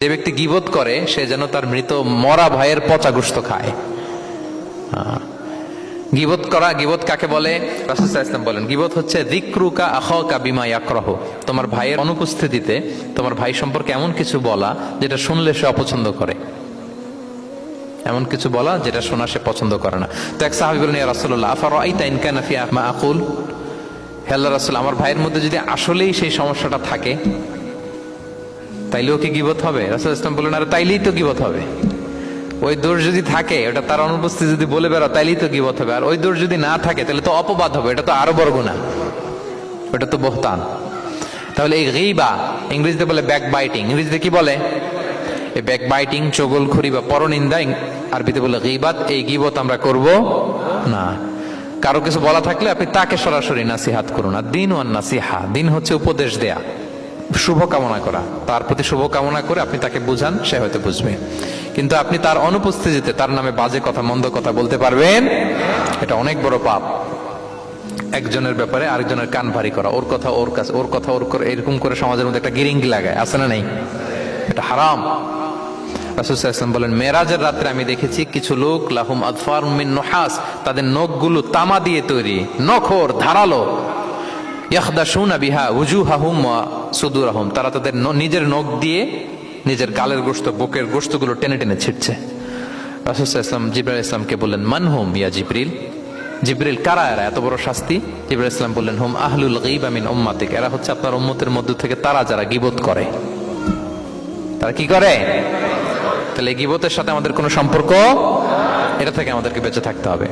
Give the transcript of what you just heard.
যে ব্যক্তি গীবত করে সে যেন তার মৃত মরা ভাইয়ের পচা গোশত খায়। গীবত করা, গীবত কাকে বলে? রাসূল সাল্লাল্লাহু আলাইহি ওয়াসাল্লাম বলেন, গীবত হচ্ছে যিকরুকা আখাকা বিমা ইয়াকরাহু, তোমার ভাইয়ের অনুপস্থিতিতে তোমার ভাই সম্পর্কে এমন কিছু বলা যেটা শুনলে সে অপছন্দ করে, এমন কিছু বলা যেটা শোনা সে পছন্দ করে না। তো এক সাহাবী বলেন, ইয়া রাসূলুল্লাহ আফারাআইতা ইন কানা ফি মা আকুল, হে আল্লাহর রাসূল, আমার ভাইয়ের মধ্যে যদি আসলেই সেই সমস্যাটা থাকে তাইলেও কি গীবত হবে? রাসূল সাল্লাল্লাহু আলাইহি ওয়াসাল্লাম বললেন, আরে তাইলেই তো গীবত হবে। ওই দোষ যদি থাকে, ওটা তার অনুপস্থিতি যদি বলে বেড়াও তাইলেই তো গীবত হবে। আর ওই দোষ যদি না থাকে তাহলে তো অপবাদ হবে, এটা তো আরো বড় গুনাহ, ওটা তো বহতান। তাহলে এই গীবা ইংরেজিতে বলে ব্যাক বাইটিং। ইংরেজিতে কি বলে? এই ব্যাক বাইটিং, চগলখড়ি বা পরনিন্দা আরবিতে বলে গীবাত। এই গীবত আমরা করব না। কারো কিছু বলা থাকলে আপনি তাকে সরাসরি নাসিহাত করুন। আর দিন ওয়ান নাসিহা, দিন হচ্ছে উপদেশ দেয়া, শুভ কামনা করা, তার প্রতি শুভ কামনা করে আপনি তাকে বুঝান, সে হয়তো বুঝবে। কিন্তু আপনি তার অনুপস্থিতিতে তার নামে বাজে কথা, মন্দ কথা বলতে পারবেন? এটা অনেক বড় পাপ। একজনের ব্যাপারে আরেকজনের কান ভারী করা, ওর কথা ওর কাছে, ওর কথা ওর করে, এরকম করে সমাজের মধ্যে একটা গিরিঙ্গি লাগায়, আছে না নেই? এটা হারাম। রাসূল সাল্লাল্লাহু আলাইহি ওয়াসাল্লাম বলেন, মেরাজের রাত্রে আমি দেখেছি কিছু লোক লাহুম আদফার মিন নুহাস, তাদের নখগুলো তামা দিয়ে তৈরি, নখর ধারালো, ইয়াখদাশুনা বিহা উজুহাহুম ওয়া সুদুরহুম, তারা তাদের নিজের নখ দিয়ে নিজের গালের গোশত, বুকের গোশতগুলো টেনে টেনে ছিটছে। রাসূল সাল্লাল্লাহু আলাইহি ওয়াসাল্লাম জিবরাইল আলাইহিস সালামকে বললেন, মানহুম ইয়া জিবরিল, জিবরিল কারা এরা, এত বড় শাস্তি? জিবরাইল আলাইহিস সালাম বললেন, হুম আহলুল গীবা মিন উম্মাতিক, এরা হচ্ছে আপনার উম্মতের মধ্য থেকে তারা যারা গীবত করে। তারা কি করে? তাহলে গীবতের সাথে আমাদের কোনো সম্পর্ক, এটা থেকে আমাদেরকে বেঁচে থাকতে হবে।